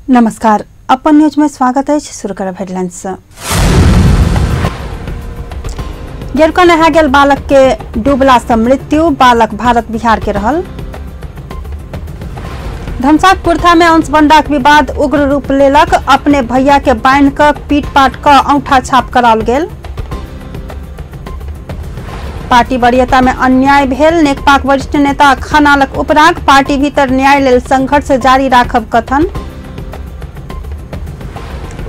नमस्कार, अपन न्यूज में स्वागत है। शुरू करब हेडलाइंस। गेरुका नहा गेल बालक के डूबला से मृत्यु, बालक भारत बिहार के रहल। धमसाक कुर्था में अंशबंडाक विवाद उग्र रूप लेलक, अपने भैया के बांध क पीटपाट क अंगूठा छाप कराओल गेल। पार्टी वरीयता में अन्याय भेल, नेकपाक वरिष्ठ नेता खनालक उपराग, पार्टी भीतर न्याय लेल संघर्ष जारी राखब कथन।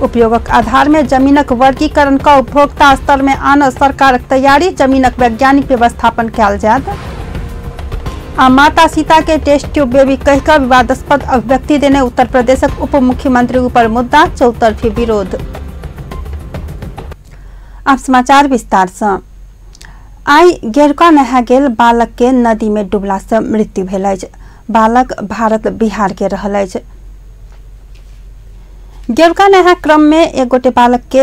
उपयोगक आधार में जमीनक वर्गीकरण का उपभोक्ता स्तर में आन सरकारक तैयारी, जमीनक वैज्ञानिक व्यवस्थापन कयल जायत। आ माता सीता के टेस्ट ट्यूब बेबी कहकर विवादास्पद अभिव्यक्ति देने उत्तर प्रदेशक उप मुख्यमंत्री ऊपर मुद्दा, चौतरफी विरोध। अब समाचार विस्तार से। आई गेरुका नहा गेल बालक के नदी में डूबला से मृत्यु भेल अछि। बालक भारत बिहार के रहल अछि। गेरुका नहा क्रम में एक गोटे बालक के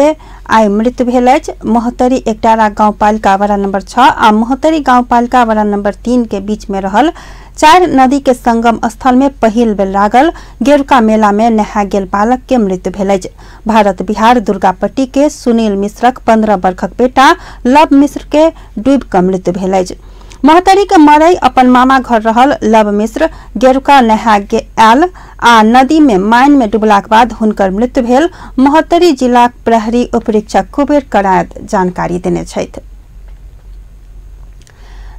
आई मृत्यु भेल अछि। मोहतरी एकटारा गांवपालिका वार्ड नंबर 6 आ मोहतरी गांवपालिका वार्ड नंबर 3 के बीच में रहल 4 नदी के संगम स्थल में पहिल बेर लागल गेरुका मेला में नहा गेल बालक के मृत्यु भेल अछि। भारत बिहार दुर्गापट्टी के सुनील मिश्रक 15 वर्षक बेटा लव मिश्र के डूबि क मृत्यु भेल अछि। मोहतरी के मरई अपन मामा घर रहल लव मिश्र गेरुका नहा आयल आ नदी में माइन में डूबलाक बाद हुनकर मृत्यु भेल। मोहतरी जिला प्रहरी उपरीक्षक कुबेर करायत जानकारी देने छथि।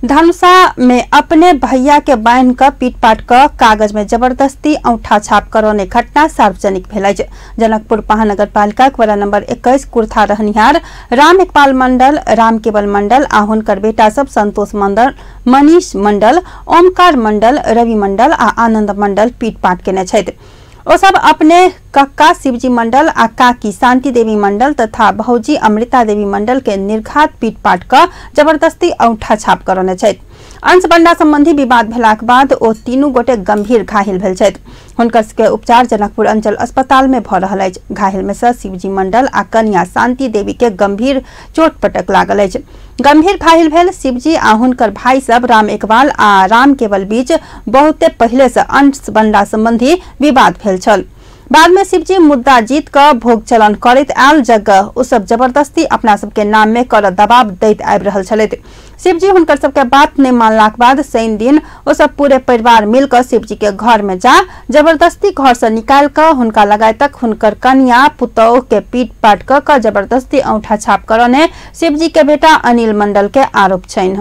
धनुषा में अपने भैया के बांध क पीटपाट क कागज में जबरदस्ती अंगूठा छाप करौने घटना सार्वजनिक भेल अछि। जनकपुर महानगर पालिका वार्ड नंबर 21 कुर्था रहनिहार राम इकबाल मंडल, राम केवल मंडल आ हुनकर बेटा सब संतोष मंडल, मनीष मंडल, ओमकार मंडल, रवि मंडल आ आनंद मंडल पीटपाट केने छथि। ओ सब अपने कक्का शिवजी मंडल आ काकी शांति देवी मंडल तथा भौजी अमृता देवी मंडल के निर्घात पीटपाट क जबरदस्ती अंगूठा छाप करौने छथि। अंशबंडा संबंधी विवाद भेलाक बाद ओ तीनू गोटे गंभीर घायल भेल छथि। हुनकर सबके उपचार जनकपुर अंचल अस्पताल में भ रहल अछि। घायल में से शिवजी मंडल आ कन्या शांति देवी के गंभीर चोट पटक लागल अछि। गंभीर घायल भेल शिवजी आ हुनकर भाई सब राम इकबाल आ राम केवल बीच बहुते पहले से अंशबंडा संबंधी विवाद भेल छल। बाद में शिवजी मुद्दा जीत क भोग चलन करैत आयल जगह ओ सब जबरदस्ती अपना सबके नाम में कर दबाव दैत आबि रहल छलथि। शिवजी हुनकर सबके बात नहीं मानलाक बाद शनि दिन ओ सब पूरे परिवार मिलकर शिवजी के घर में जा जबरदस्ती घर से निकाल क हुनका लगायतक हुनकर कन्या पुतौह के पीट पाट क जबरदस्ती अंगूठा छाप करने शिवजी के बेटा अनिल मंडल के आरोप छनि।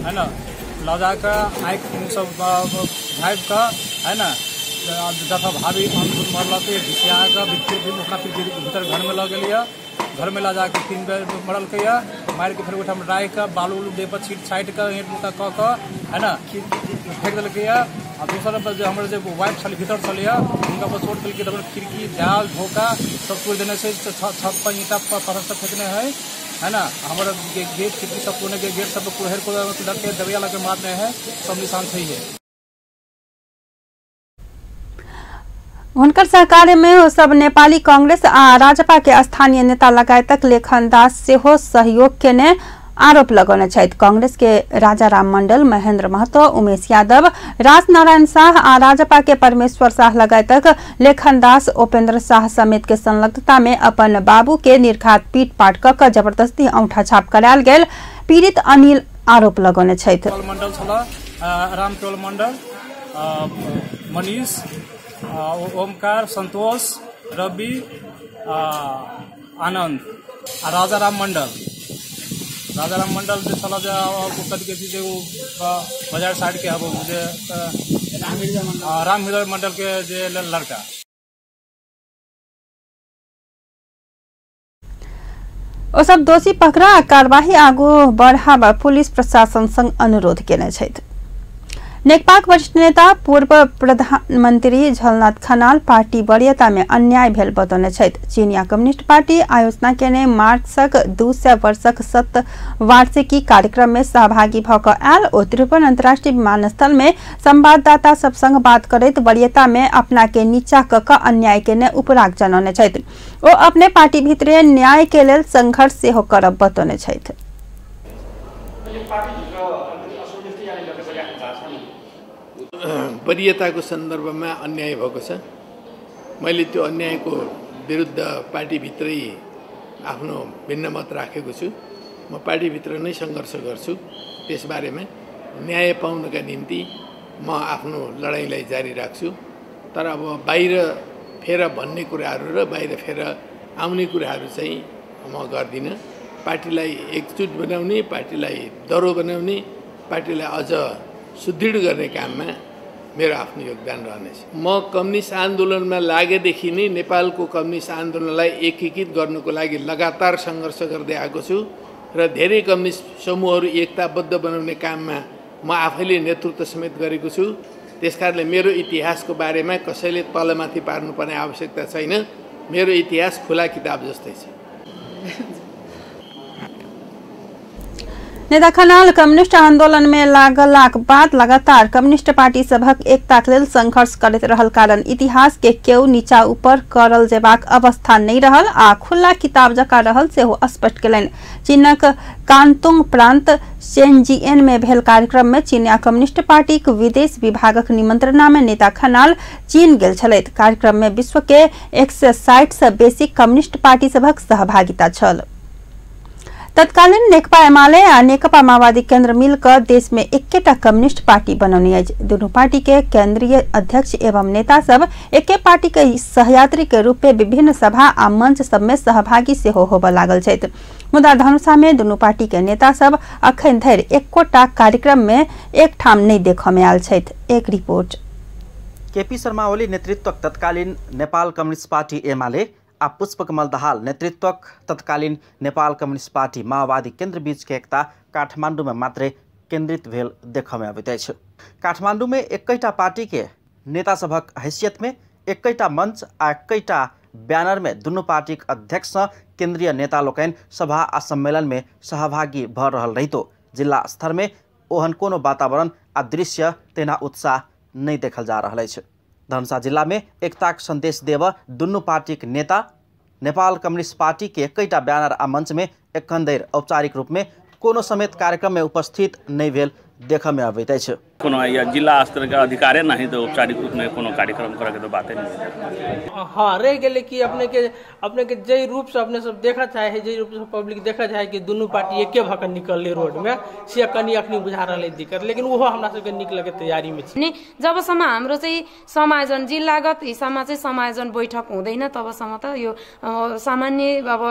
है ना लौजा का आँख सब भाई का है ना जथा भाभी मरल के घिसिया का भीतर घर में लग गया। घर में ला जाके 3 बेर मरल के मार के फिर उठा राय का बालू उलू दे पर छीट छाट का ईंट मुटा क है ना फेंक दिल के। और दूसरा जो हमारे जो वाइफ चल भीतर चल उनका पर चोट दिल के खिड़की जाल धोखा सब तोड़ देने से छत पर ईंटा पत्थर सब फेंकने है ना। हमारा गेट खिड़की सब तोड़ने के गेट सब कुहर को डर के दबिया लगे मारने हैं सब निशान सही है। हुनकर सहकार्य में ओ सब नेपाली कांग्रेस आ राजपा के स्थानीय नेता लगायतक लेखन दास सेहो सहयोग केने आरोप लगौने छथि। कांग्रेस के राजाराम मंडल, महेंद्र महतो, उमेश यादव, राजनारायण शाह आ राजपा के परमेश्वर शाह लगायतक लेखन दास, उपेंद्र शाह समेत के संलग्नता में अपन बाबू के निर्घात पीट पाट क जबरदस्ती अंगूठा छाप करायल गेल पीड़ित अनिल आरोप लगौने छथि। राम केवल मंडल, मनीष, ओमकार, संतोष, रवि, आनंद, राजाराम मंडल जो चला जा कद के चीज बाजार साइड के अब मुझे राम हृदय मंडल के जे लड़का। ओ सब दोषी पकड़ा कार्यवाही आगू बढ़ावा पुलिस प्रशासन संग अनुरोध केने छथि। नेकपाक वरिष्ठ नेता पूर्व प्रधानमंत्री झलनाथ खनाल पार्टी वरीयता में अन्याय भेल बतौने छथि। चीनिया कम्युनिस्ट पार्टी आयोजना केने मार्चक 200 वर्षक 7 वार्षिकी कार्यक्रम में सहभागी भ क आयल ओ त्रिभुवन अंतर्राष्ट्रीय विमानस्थल में संवाददाता सब संग बात करैत वरीयता में अपना के नीचा क अन्याय केने उपराग जनौने छथि। ओ अपने पार्टी भीतरे न्याय के लेल संघर्ष सेहो करब बतौने छथि। वरीयताको सन्दर्भमा अन्याय भएको छ। मैले त्यो अन्यायको विरुद्ध पार्टीभित्रै आफ्नो भिन्न मत राखेको छु। म पार्टीभित्र नै सङ्घर्ष गर्छु। त्यसबारेमा न्याय पाउनका निम्ति म आफ्नो लडाइँलाई जारी राख्छु। तर अब बाहिर फेर भन्ने कुराहरू र बाहिर फेर आउने कुराहरू चाहिँ म गर्दिनँ। पार्टीलाई एकजुट बनाउने, पार्टीलाई दह्रो बनाउने, पार्टीलाई अझ सुदृढ गर्ने काममा मेरो आफ्नो योगदान रहनेछ। म कम्युनिस्ट आन्दोलनमा लागेदेखि नै नेपालको कम्युनिस्ट आन्दोलनलाई एकीकृत गर्नुको लागि लगातार सङ्घर्ष गर्दै आएको छु र धेरै कम्युनिस्ट समूहहरू एकताबद्ध बनाउने काममा म आफैले नेतृत्व समेत गरेको छु। त्यसकारणले मेरो इतिहासको बारेमा कसैले तलमाथि पार्नुपर्ने आवश्यकता छैन। मेरो इतिहास खुला किताब जस्तै छ। नेता खनाल कम्युनिस्ट आंदोलन में लागलाक बाद लगातार कम्युनिस्ट पार्टी सभक एकताक लेल संघर्ष करैत रहल कारण इतिहास के केओ नीचा ऊपर करल जेबाक अवस्था नहीं रहल आ खुला किताब जका रहल सेहो स्पष्ट केलनि। चीनक कांतुंग प्रांत शेनजिएन में भेल कार्यक्रम में चीनिया कम्युनिस्ट पार्टी विदेश विभागक निमंत्रणा में नेता खनाल चीन गेल छलैथ। कार्यक्रम में विश्व के 160 से बेसी कम्युनिस्ट पार्टी सभक सहभागिता छल। तत्कालीन नेकपा एमाले आ नेकपा माओवादी केन्द्र मिलकर देश में एकेटा कम्युनिस्ट पार्टी बनौने अछि। दुनू पार्टी के केंद्रीय अध्यक्ष एवं नेता सब एके पार्टी के सहयात्री के रूप में विभिन्न सभा आ मंच सब में सहभागी सेहो होबय लागल छथि। मुदा धनुषा में दुनू पार्टी के नेता सब अखन धरि एकोटा कार्यक्रम में एक ठाम नहीं देखय में आयल छथि। एक रिपोर्ट। केपी शर्मा ओली नेतृत्वक तत्कालीन नेपाल कम्युनिस्ट पार्टी एमाले आ पुष्पकमल दाहाल नेतृत्वक तत्कालीन नेपाल कम्युनिस्ट पार्टी माओवादी केन्द्र बीच के एकता काठमाडौँ में मात्रै केन्द्रित भेल देखा में अबैत अछि। काठमाडौँ में एकैटा पार्टी के नेता सभक हैसियत में एकैटा मंच आ एकैटा ब्यानर में दुनू पार्टी अध्यक्ष केन्द्रीय नेता लोकनि सभा आ सम्मेलन में सहभागी भ रहल रहितो जिला स्तर में ओहन कोनो वातावरण आ दृश्य तेना उत्साह नहीं देखल जा रहा है। धनुषा जिला में एकताक संदेश देव दुनू पार्टी के नेता नेपाल कम्युनिस्ट पार्टी के एकैटा बैनर आ मंच में एखन धरि औपचारिक रूप में कोनो समेत कार्यक्रम में उपस्थित नहीं भेल देखा में अबैत अछि। कोनो या जिला स्तर का अधिकार नहीं तो औपचारिक रूप में कोनो कार्यक्रम करे के तो बातें नहीं। हाँ रह गए कि अपने के जय रूप से अपने सब देखा चाहे जय रूप से पब्लिक देखा चाहे कि दोनों पार्टी एके भक निकलले रोड में से कनी अखनी बुझा रहले दिक्कत, लेकिन वो हमरा सबके निकले के तैयारी में छ। जबसम्म हाम्रो चाहिँ समायोजन जिल्लागत हिसाबमा चाहिँ समायोजन बैठक हुँदैन तबसम्म त यो सामान्य अब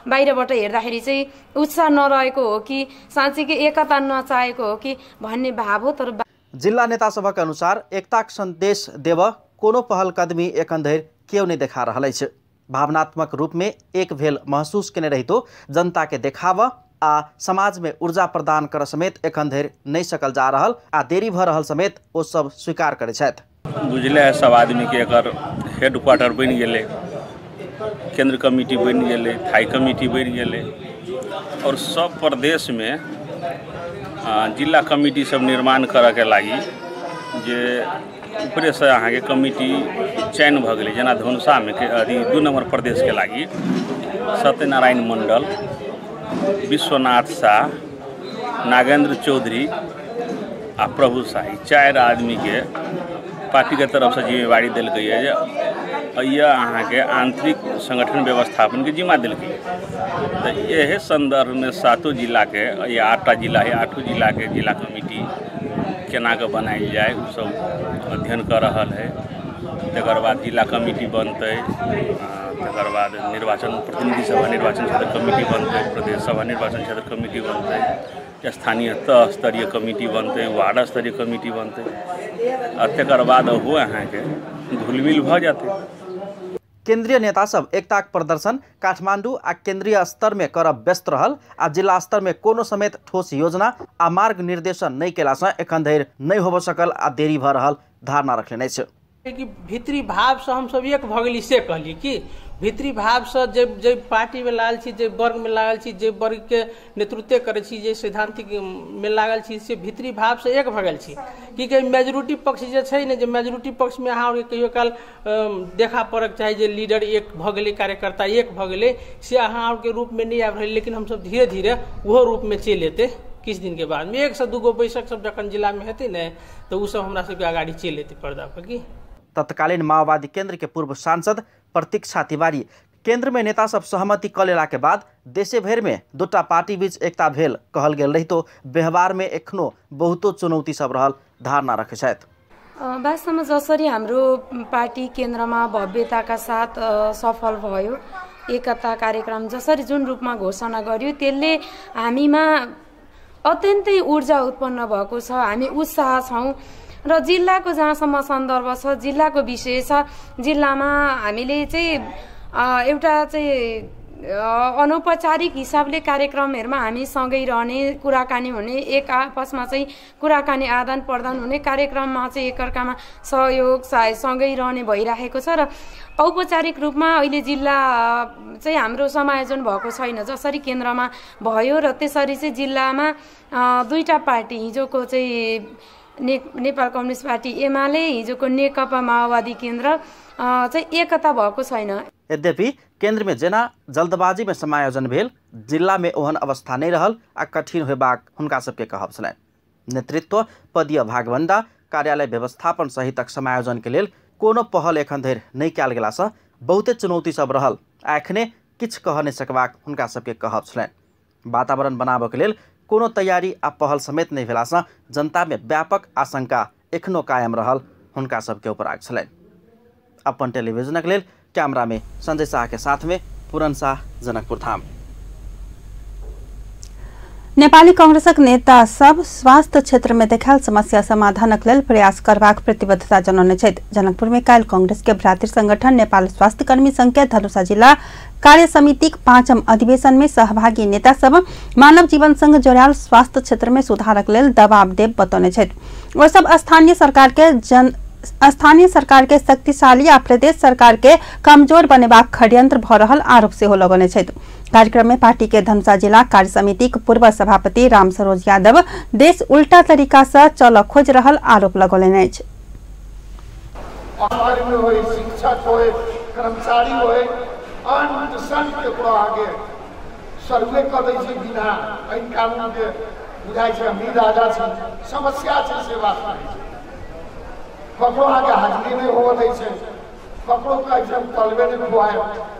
बाहिरबाट हेर्दाखेरि चाहिँ उत्साह नरहेको हो कि साँच्चीकै एकता नचाहेको हो कि भन्ने भाव हो। तर जिला नेता सभा के अनुसार एकताक संदेश देव कोनो पहल कदमी एखन धरि केओ नहीं देखा रहा है। भावनात्मक रूप में एक भेल महसूस केने रहितो जनता के देखावा आ समाज में ऊर्जा प्रदान कर समेत एखन धरि नहीं सकल जा रहल आ देरी भ रहल समेत ओ सब स्वीकार करे छथि। बुझले है सब आदमी के एकर हेडक्वार्टर बन गेले, केंद्र कमिटी बन गेले, थाई कमिटी बन गेले और सब प्रदेश में जिला कमिटी सब निर्माण करे के लागी जे ऊपरे से अहाँ के कमिटी चयन भ गेलै। जेना धनुषा में अथी 2 नंबर प्रदेश के लागी सत्यनारायण मंडल, विश्वनाथ शाह, नागेंद्र चौधरी आ प्रभु शाही 4 आदमी के पार्टी के तरफ से जिम्मेवारी दिल गई है जे यह अहाँ के आंतरिक संगठन व्यवस्थापन के जिम्मा दिल गई। तो यह संदर्भ में 7 जिला के या 8 जिला है 8 जिला के जिला कमिटी केना के बनायल जाए उ सब अध्ययन कर रहा है। तकर बाद जिला कमिटी बनते, तकर बाद निर्वाचन प्रतिनिधि सभा निर्वाचन क्षेत्र कमिटी बनते, प्रदेश सभा निर्वाचन क्षेत्र कमिटी बनते, स्थानीय तह स्तरीय कमिटी बनते, वार्ड स्तरीय कमिटी बनते और तकर बाद हो अहाँ के घुलमिल भ जाते। केंद्रीय नेता सब एकताक प्रदर्शन काठमाडौँ आ केंद्रीय स्तर में करब व्यस्त रहल आ जिला स्तर में कोनो समेत ठोस योजना आ मार्ग निर्देशन नहीं केला से एखन धरि नहीं होब सकल आ देरी भ रहल धारणा रखले छै। कि भीतरी भाव से हम सब एक भ गेली से कहली कि भीतरी भाव से जे पार्टी में लागल छी, जे वर्ग में लागल छी, जे वर्ग के नेतृत्व करे छी, जे सैद्धांतिक में लागल छी से भीतरी भाव से एक भ गेल छी कि मेजोरिटी पक्ष जे छै ने जे मेजोरिटी पक्ष में अहाँ कहियो काल देखा पड़क चाहे जे लीडर एक भ गेलै, कार्यकर्ता एक भ गेलै से अहाँ के रूप में नहीं आबि रहल, लेकिन हम सब धीरे धीरे वो रूप में चलि एते किछ दिन के बाद में 1 से 2 गो बैठक सब जखन जिला में हेतै ने तो उ सब हमरा सबके आगाड़ी चलि एतै पर्दा पर की। तत्कालीन माओवादी केंद्र के पूर्व सांसद प्रतीक्षा तिवारी केंद्र में नेता सब सहमति क लेला के बाद देशे भर में दूटा पार्टी बीच एकता भेल कहल गेल रही तो व्यवहार में एखनो बहुतो चुनौती सब रहल धारणा रखे छथि। वास्तवमा जसरी हाम्रो पार्टी केन्द्रमा भव्यताका साथ सफल भयो, एकता कार्यक्रम जसरी जुन रूपमा घोषणा गर्यो त्यसले हामीमा अत्यन्तै ऊर्जा उत्पन्न भएको छ। हामी उत्साह छौँ र जिल्लाको जहाँसम्म सन्दर्भ छ, जिल्लाको विषय छ, जिल्लामा हामीले चाहिँ एउटा चाहिँ अनौपचारिक हिसाबले कार्यक्रमहरुमा हामी सँगै रहने, कुराकानी हुने, एक आपसमा चाहिँ कुराकानी आदान प्रदान हुने, कार्यक्रममा चाहिँ एकअर्कामा सहयोग सँगै रहने भइरहेको छ र औपचारिक रूपमा अहिले जिल्ला चाहिँ हाम्रो समायोजन भएको छैन जसरी केन्द्रमा भयो र त्यसरी चाहिँ जिल्लामा दुईटा पार्टी हिजोको चाहिँ नेपाल कम्युनिस्ट पार्टी एमाले, हिजोको नेकपा माओवादी केन्द्र चाहिँ एकता भएको छैन। यद्यपि केंद्र में जेना जल्दबाजी में समायोजन भेल, जिला में ओहन अवस्था नहीं रहल आ कठिन होबाक हुनका सबके कहब छलनि। नेतृत्व पदीय भागवंडा, कार्यालय व्यवस्थापन सहितक समायोजन के लेल कोनो पहल एखन धरि नहीं कयल गेला सँ बहुते चुनौती सब रहल, एखने किछ कह नहीं सकबाक हुनका सबके कहब छलनि। वातावरण बनाबऽ के लेल कोनो तैयारी आ पहल समेत नहीं भेला सँ जनता में व्यापक आशंका एखनो कायम रहल हुनका सबके ऊपर आग छलनि। अपन टेलीविजनक लेल कैमरा में संजय शाह के साथ में पूरन शाह, जनकपुर धाम। नेपाली कांग्रेसक नेता सब स्वास्थ्य क्षेत्र में देखायल समस्या समाधानक लेल प्रयास करबाक प्रतिबद्धता जनौने छथि। जनकपुर में काल्हि कांग्रेस के भ्रातृ संगठन नेपाल स्वास्थ्य कर्मी संघ के धनुषा जिला कार्य समितिक 5म अधिवेशन में सहभागी नेता सब मानव जीवन संग जोड़ायल स्वास्थ्य क्षेत्र में सुधारक लेल दबाव देव बतौने छथि। ओ सब स्थानीय सरकार के शक्तिशाली आ प्रदेश सरकार के कमजोर बनेबाक षड्यंत्र भ रहल आरोप सेहो लगौने छथि। कार्यक्रम में पार्टी के धनुषा जिला कार्य समितिक पूर्व सभापति राम सरोज यादव देश उल्टा तरीका से चल खोज रहल आरोप लगौलनि अछि। शिक्षक हो, कर्मचारी हो, अन्न सन के पूरा आगे सर्वे कर दै छै बिना ऐन कानून के बुझाइ छै हम राजा छै, समस्या छै से बात नहीं छै। ककरो आगे हाजिरी नहीं हो दै छै, ककरो का एग्जाम तलबे नहीं हुआ है।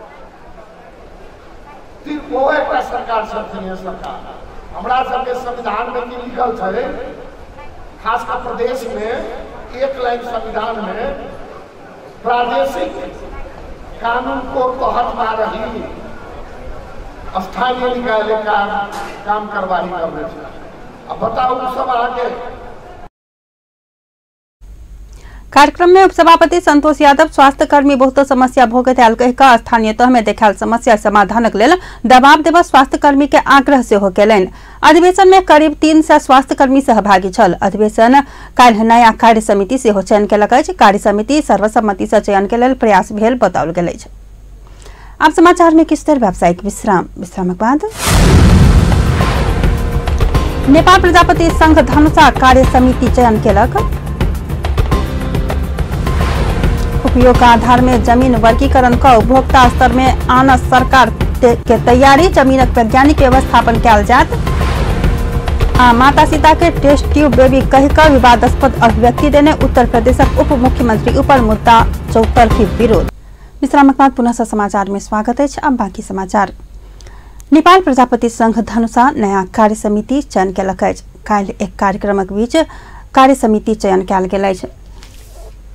वो एक सरकार है सरकार हमरा सबके संविधान में की लिखल है, खास कर प्रदेश में एक लाइन संविधान में प्रादेशिक कानून को तहत में रही स्थानीय निकाय काम करवाही करने से। अब बताओ सब आगे। कार्यक्रम में उपसभापति संतोष यादव स्वास्थ्य कर्मी बहुत समस्या भोगैत आयल कहि कऽ स्थानीय तह में देखायल समस्या समाधानक लेल दबाव देबऽ स्वास्थ्य कर्मी के आग्रह सेहो केलनि। अधिवेशन में करीब 300 स्वास्थ्य कर्मी सहभागी छल। अधिवेशन काल्हि नया कार्य समिति सेहो चयन केलक अछि। कार्य समिति सर्वसम्मति से चयन के लेल प्रयास भेल बताओल गेल अछि। आब समाचार में किछु देर व्यावसायिक विश्रामक बाद नेपाल प्रजापति संघ धनुषा कार्य समिति चयन केलक। उपयोग का आधार में जमीन वर्गीकरण का उपभोक्ता स्तर में आना सरकार के तैयारी, जमीनक वैज्ञानिक व्यवस्थापन कयल जायत। माता सीता के टेस्ट ट्यूब बेबी कहिकर विवादास्पद अभिव्यक्ति देने उत्तर प्रदेशक उप मुख्यमंत्री ऊपर मुद्दा चौतरफी विरोध। विश्रामक बाद पुनः समाचार में स्वागत है। अब बाकी समाचार। नेपाल प्रजापति संघ धनुषा नया कार्य समिति चयन केलक अछि। काल्हि एक कार्यक्रमक बीच कार्य समिति चयन कयल गेल अछि।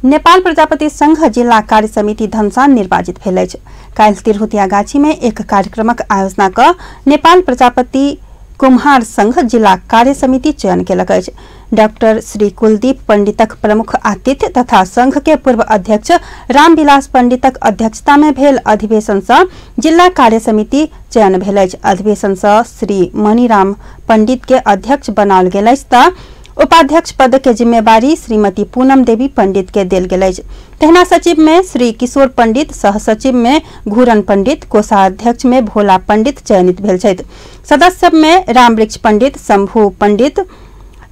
नेपाल प्रजापति संघ जिला कार्य समिति धनुषा निर्वाचित भेल अछि। काल्हि तिरहुतिया गाछी में एक कार्यक्रमक आयोजना क नेपाल प्रजापति कुम्हार संघ जिला कार्य समिति चयन केलक अछि। डॉक्टर श्री कुलदीप पंडितक प्रमुख आतिथ्य तथा संघ के पूर्व अध्यक्ष रामविलास पंडितक अध्यक्षता में भेल अधिवेशन से जिला कार्य समिति चयन भेल अछि। अधिवेशन से श्री मणिराम पंडित के अध्यक्ष बनाओल गेल अछि त उपाध्यक्ष पद के जिम्मेवारी श्रीमती पूनम देवी पंडित के देल गेल अछि। तहिना सचिव में श्री किशोर पंडित, सह सचिव में घूरन पंडित, कोषाध्यक्ष में भोला पंडित चयनित भेल छथि। सदस्य में रामवृक्ष पंडित, शंभू पंडित,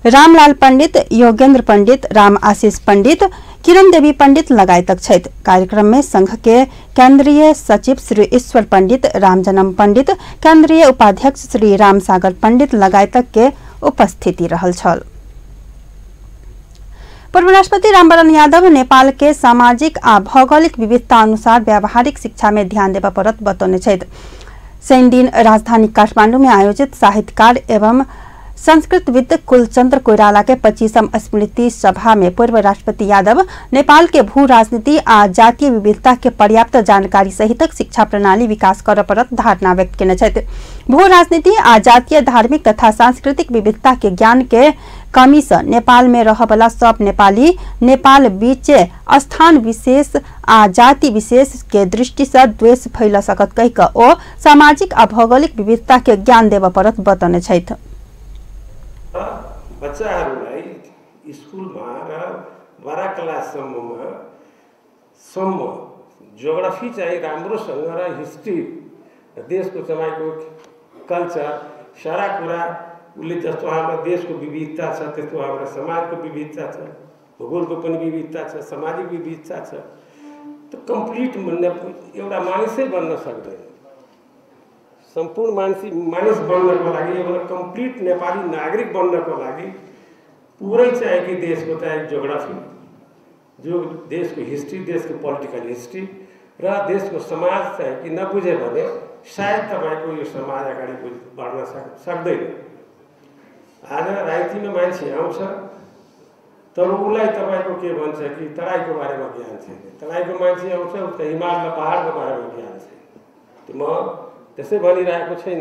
रामलाल पंडित, योगेंद्र पंडित, राम आशीष पंडित, किरण देवी पंडित लगायतक छथि। कार्यक्रम में संघ के केंद्रीय सचिव श्री ईश्वर पंडित, रामजन्म पंडित, केंद्रीय उपाध्यक्ष श्री राम सागर पंडित लगायतक के उपस्थिति रहल छल। पूर्व राष्ट्रपति रामवरण यादव नेपाल के सामाजिक आ भौगोलिक विविधता अनुसार व्यावहारिक शिक्षा में ध्यान देवा परत बतौने छथि। शनि दिन राजधानी काठमाडौँ में आयोजित साहित्यकार एवं संस्कृतविद कुलचंद्र कोइराला के 25वीं स्मृति सभा में पूर्व राष्ट्रपति यादव नेपाल के भू राजनीति आ जातीय विविधता के पर्याप्त जानकारी सहित शिक्षा प्रणाली विकास कर परत धारणा व्यक्त केने छथि। भू राजनीति आ जातीय धार्मिक तथा सांस्कृतिक विविधता के ज्ञान के कमी से नेपाल में रहबला सब नेपाली नेपाल बीच स्थान विशेष आ जाति विशेष के दृष्टि से द्वेष फैल सकत कहिक ओ सामाजिक आ भौगोलिक विविधता के ज्ञान देव परत बतौने छथि। बच्चाहरूलाई स्कुलमा र 12 क्लाससम्ममा जियोग्राफी चाहिँ राम्रोसँग र हिस्ट्री देशको तपाईँको कल्चर सारा कुरा उसले जस्तो हाम्रो देशको विविधता छ त्यस्तो हाम्रो समाजको विविधता छ, भूगोलको पनि विविधता छ, सामाजिक विविधता छ। त्यो कम्प्लिट एउटा मानिसै बन्न सक्दैन। सम्पूर्ण मानिस बन्नको लागि एउटा कम्प्लिट नेपाली नागरिक बन्नको लागि पुरै चाहिँ कि देशको चाहिँ जियोग्राफी, जो देशको हिस्ट्री, देशको पोलिटिकल हिस्ट्री र देशको समाज चाहिँ कि नबुझ्यो भने सायद तपाईँको यो समाज अगाडि बढ्न सक्दैन। आज राजनीतिमा मान्छे आउँछ तर उसलाई तपाईँको के भन्छ कि तराईको बारेमा ज्ञान छैन। तराईको मान्छे आउँछ उसको हिमाल र पहाडको बारेमा ज्ञान छैन। म त्यसै भनिरहेको छैन।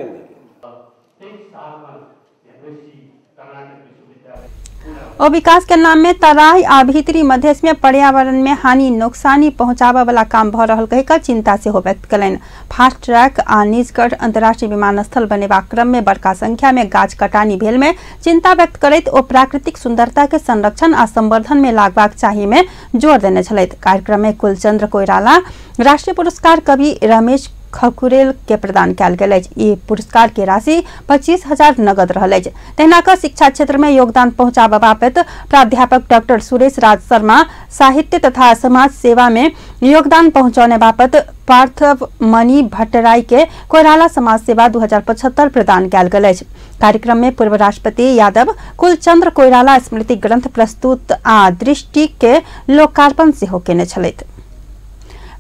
और विकास के नाम में तराई आ भीतरी मधेश में पर्यावरण में हानि नोक्सानी पहुंचावा वाला काम भ रहल कहिका चिंता से हो व्यक्त कलन। फास्ट ट्रैक आ निजगढ़ अंतर्राष्ट्रीय विमानस्थल बनेवा क्रम में बड़का संख्या में गाछ कटानी भेल में चिंता व्यक्त करैत ओ प्राकृतिक सुंदरता के संरक्षण आ संवर्धन में लागबाक चाही में जोर देने छलैथ। कार्यक्रम में कुलचंद्र कोइराला राष्ट्रीय पुरस्कार कवि रमेश खकुरेल के प्रदान कयल गेल अछि। ई पुरस्कार के राशि 25,000 नगद रहल अछि। तहिना कऽ शिक्षा क्षेत्र में योगदान पहुंचाबा बापत प्राध्यापक डॉक्टर सुरेश राज शर्मा, साहित्य तथा समाज सेवा में योगदान पहुंचाने बापत पार्थव मणि भट्टराई के कोइराला समाज सेवा 2075 प्रदान कयल गेल अछि। कार्यक्रम में पूर्व राष्ट्रपति यादव कुलचंद्र कोइराला स्मृति ग्रंथ प्रस्तुत आ दृष्टि के लोकार्पण सेहो केने छलैथ।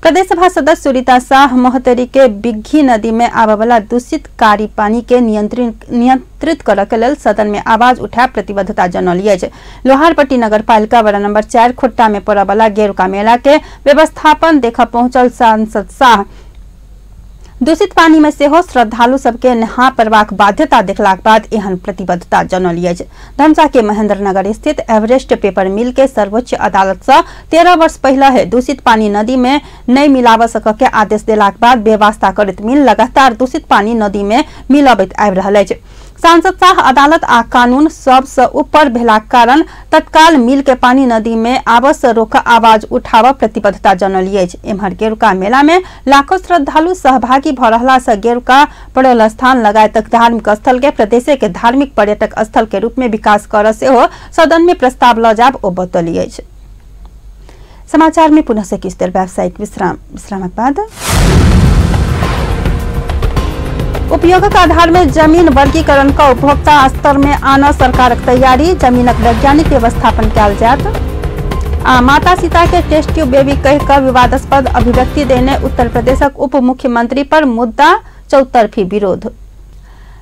प्रदेश सभा सदस्य सुरीता शाह मोहतरी के बिग्घी नदी में आबवला दूषित कारी पानी के नियंत्रित करय के लेल सदन में आवाज उठा प्रतिबद्धता जनौली अछि। लोहारपट्टी नगरपालिका वार्ड नंबर 4 खुट्टा में पड़यवला गेरुका मेला के व्यवस्थापन देखा पहुंचल सांसद शाह दूषित पानी में सेहो श्रद्धालु सबके नहा परबाक बाध्यता देखलाक बाद एहन प्रतिबद्धता जनौली अछि। धमसा के महेंद्रनगर स्थित एवरेस्ट पेपर मिल के सर्वोच्च अदालत से 13 वर्ष पहले दूषित पानी नदी में नहीं मिलाव सक के आदेश देलाक बाद व्यवस्था करैत मिल लगातार दूषित पानी नदी में मिलाबैत आबि रहल अछि। सांसद शाह अदालत आ कानून सबसे ऊपर भेलाक कारण तत्काल मिल के पानी नदी में आबय से रोक आवाज उठाव प्रतिबद्धता जनौली अछि। एम्हर गेरुका मेला में लाखों श्रद्धालु सहभागी भ रहला से गेरुका पड़ल स्थान लगायत धार्मिक स्थल के प्रदेश के धार्मिक पर्यटक स्थल के रूप में विकास कर सेहो सदन में प्रस्ताव ल जाब ओ बतौली अछि। समाचार में पुनः से किस तरह व्यावसायिक विश्रामक बाद उपयोगक आधार में जमीन वर्गीकरण का उपभोक्ता स्तर में आना सरकारक तैयारी, जमीनक वैज्ञानिक व्यवस्थापन कयल जायत। माता सीता के टेस्ट ट्यूब बेबी कह कर विवादास्पद अभिव्यक्ति देने उत्तर प्रदेशक उप मुख्यमंत्री पर मुद्दा चौतरफी विरोध।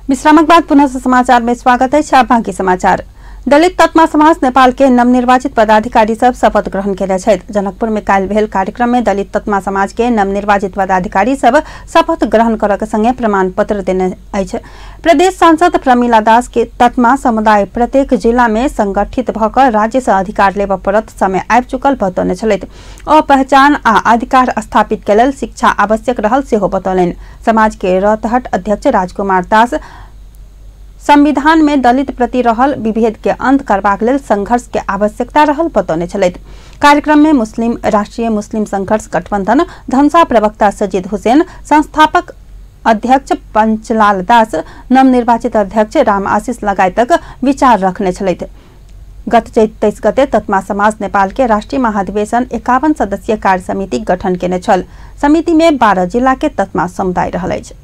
विश्रामक बाद पुनः समाचार में स्वागत है। बाकी समाचार। दलित तत्मा समाज नेपाल के नवनिर्वाचित पदाधिकारी सब शपथ ग्रहण केले छथि। जनकपुर में काल्हि भेल कार्यक्रम में दलित तत्मा समाज के नवनिर्वाचित पदाधिकारी सब शपथ ग्रहण करक संगे प्रमाण पत्र देने अछि। प्रदेश सांसद प्रमिला दास के तत्मा समुदाय प्रत्येक जिला में संगठित भऽ राज्य से अधिकार लेबऽ पड़त समय आबि चुकल बतौने छलथि। पहचान आ अधिकार स्थापित के लेल शिक्षा आवश्यक रहल सेहो बतौलनि। समाज के रतहट अध्यक्ष राजकुमार दास संविधान में दलित प्रति रहल विभेद के अंत करबाक लेल संघर्ष के आवश्यकता रहल बतौने छलथि। कार्यक्रम में मुस्लिम राष्ट्रीय मुस्लिम संघर्ष गठबंधन धमसा प्रवक्ता सजीद हुसैन, संस्थापक अध्यक्ष पंचलाल दास, नवनिर्वाचित अध्यक्ष राम आशीष लगायतक विचार रखने छलथि। गत चैत 23 गते तत्मा समाज नेपाल के राष्ट्रीय महाधिवेशन 51 सदस्यीय कार्य समिति गठन केने छल। समिति में 12 जिला के तत्मा समुदाय रहल अछि।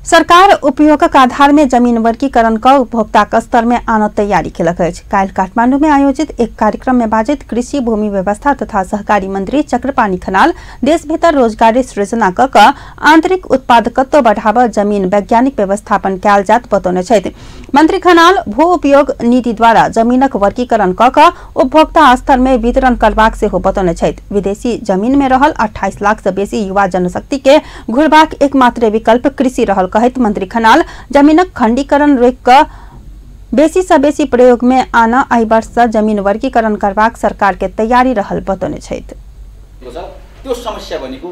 सरकार उपयोगक आधार में जमीन वर्गीकरण का उपभोक्ता स्तर में आन तैयारी केलक अछि। काल्हि काठमांडू में आयोजित एक कार्यक्रम में बाजित कृषि भूमि व्यवस्था तथा सहकारी मंत्री चक्रपाणी खनाल देश भीतर रोजगारी सृजना कऽ आंतरिक उत्पादकत्व बढ़ावा जमीन वैज्ञानिक व्यवस्थापन कयल जात बतौने छथि। मंत्री खनाल भू उपयोग नीति द्वारा जमीनक वर्गीकरण कऽ उपभोक्ता स्तर में वितरण करबाक सेहो बतौने छथि। विदेशी जमीन में रहल 28 लाख से बेसी युवा जनशक्ति के घुरबाक एकमात्र विकल्प कृषि रहल कहैत मंत्री खनाल जमीनक खंडीकरण रोकि कऽ बेसी से बेसी प्रयोग में आना आई वर्ष से जमीन वर्गीकरण करबाक सरकार के तैयारी रहल बतौने छथि। त्यो समस्या भनेको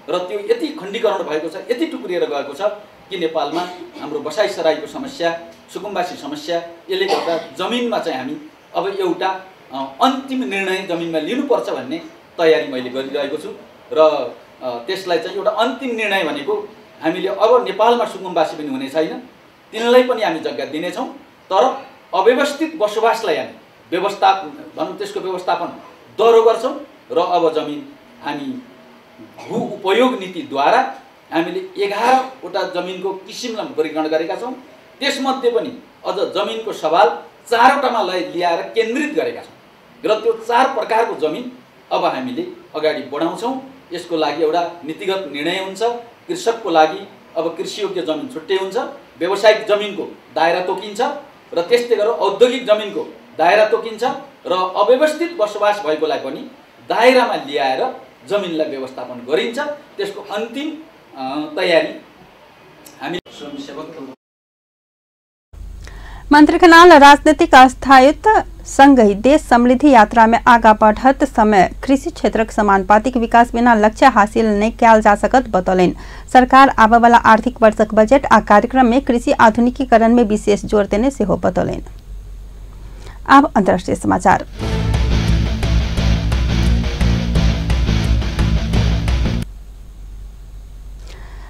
र त्यो यति खण्डीकरण भएको छ, यति टुक्रिएर गएको छ कि नेपालमा हाम्रो बसाइसराईको समस्या, सुकुम्बासी समस्या, यसले गर्दा जमिनमा चाहिँ हामी अब एउटा अन्तिम निर्णय जमिनमा लिनुपर्छ भन्ने तयारी मैले गरिरहेको छु र त्यसलाई चाहिँ एउटा अन्तिम निर्णय भनेको हामीले अब नेपालमा सुकुम्बासी पनि हुने छैन, तिनलाई पनि हामी जग्गा दिनेछौँ। तर अव्यवस्थित बसोबासलाई हामी त्यसको व्यवस्थापन दह्रो गर्छौँ र अब जमिन हामी भू उपयोग नीतिद्वारा हामीले 11वटा जमिनको किसिमलाई वर्गीकरण गरेका छौँ। त्यसमध्ये पनि अझ जमिनको सवाल 4वटामा ल्याएर केन्द्रित गरेका छौँ र त्यो 4 प्रकारको जमिन अब हामीले अगाडि बढाउँछौँ। यसको लागि एउटा नीतिगत निर्णय हुन्छ। कृषकको लागि अब कृषियोग्य जमिन छुट्टै हुन्छ, व्यावसायिक जमिनको दायरा तोकिन्छ र त्यस्तै गरेर औद्योगिक जमिनको दायरा तोकिन्छ र अव्यवस्थित बसोबास भएकोलाई पनि दायरामा ल्याएर जमिनलाई व्यवस्थापन गरिन्छ। त्यसको अन्तिम तयारी हामी स्वयंसेवक मंत्री खनाल राजनीतिक स्थायित्व संगही देश समृद्धि यात्रा में आगा बढ़त समय कृषि क्षेत्रक समानुपातिक विकास बिना लक्ष्य हासिल नहीं कयल जा सकत बतौलन। सरकार आबय वाला आर्थिक वर्षक बजट आ कार्यक्रम में कृषि आधुनिकीकरण में विशेष जोर देने सेहो बतौलन। अब अंतर्राष्ट्रीय समाचार।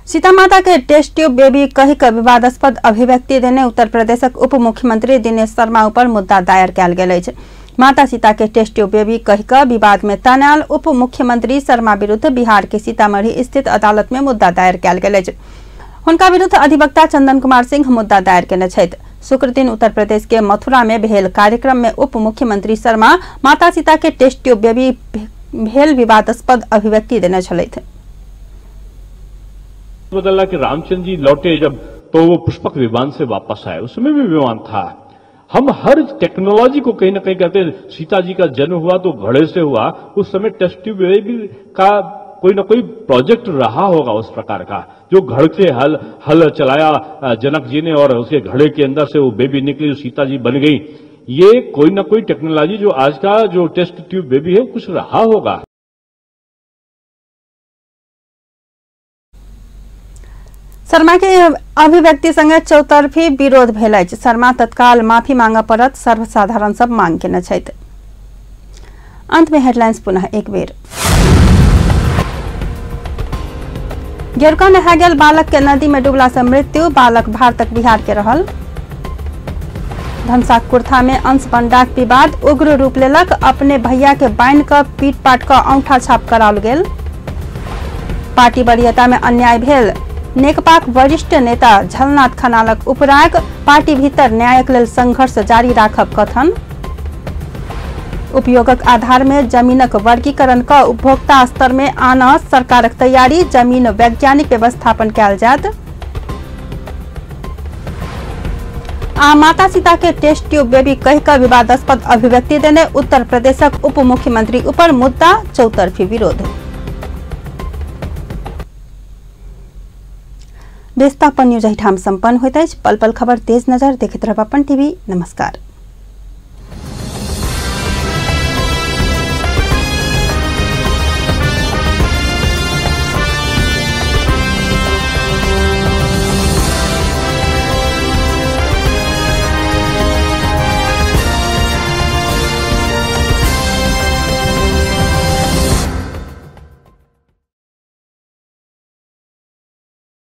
सीता माता के टेस्ट ट्यूब बेबी कही का विवादास्पद अभिव्यक्ति देने उत्तर प्रदेशक उप मुख्यमंत्री दिनेश शर्मा ऊपर मुद्दा दायर कयल गेल अछि। माता सीता के टेस्ट ट्यूब बेबी कही का विवाद में तनाल उप मुख्यमंत्री शर्मा विरुद्ध बिहार के सीतामढ़ी स्थित अदालत में मुद्दा दायर कयल गेल अछि। हुनका विरुद्ध अधिवक्ता चंदन कुमार सिंह मुद्दा दायर केने छथि। शुक्र दिन उत्तर प्रदेश के मथुरा में भेल कार्यक्रम में उप मुख्यमंत्री शर्मा माता सीता के टेस्ट ट्यूब बेबी भेल विवादास्पद अभिव्यक्ति देने छलथि। बदला कि रामचंद्र जी लौटे जब तो वो पुष्पक विमान से वापस आए, उसमें भी विमान था। हम हर टेक्नोलॉजी को कहीं ना कहीं कहते हैं। सीता जी का जन्म हुआ तो घड़े से हुआ, उस समय टेस्ट ट्यूब बेबी का कोई ना कोई प्रोजेक्ट रहा होगा उस प्रकार का, जो घड़ से हल चलाया जनक जी ने और उसके घड़े के अंदर से वो बेबी निकली, सीता जी बन गई। ये कोई ना कोई टेक्नोलॉजी जो आज का जो टेस्ट ट्यूब बेबी है कुछ रहा होगा। शर्मा के अभिव्यक्ति संगे चौतरफी विरोध भेल अछि। शर्मा तत्काल माफी मांग पड़त सर्वसाधारण सब मांग केने छथि। अंत में हेडलाइंस पुनः एक बेर। गेरुका नहा गेल बालक के नदी में डूबला से मृत्यु, बालक भारतक बिहार के रहल। धनसा कुर्था में अंश बंडाक विवाद उग्र रूप लेलक, अपने भैया के बांध क पीट पाट क औंठा छाप कराओल गेल। पार्टी वरीयता में अन्याय भेल, नेकपाक वरिष्ठ नेता झलनाथ खनालक उपराग, पार्टी भीतर न्यायक लेल संघर्ष जारी राखब कथन। उपयोगक आधार में जमीनक वर्गीकरण क उपभोक्ता स्तर में आना सरकारक तैयारी, जमीन वैज्ञानिक व्यवस्थापन कयल जायत। आ माता सीता के टेस्ट ट्यूब बेबी कहि कऽ विवादास्पद अभिव्यक्ति देने उत्तर प्रदेशक उप मुख्यमंत्री ऊपर मुद्दा, चौतरफी विरोध। देशतापन न्यूज एहिठाम संपन्न होइत अछि। पल पल खबर तेज नजर देखैत रहब अपन टीवी। नमस्कार।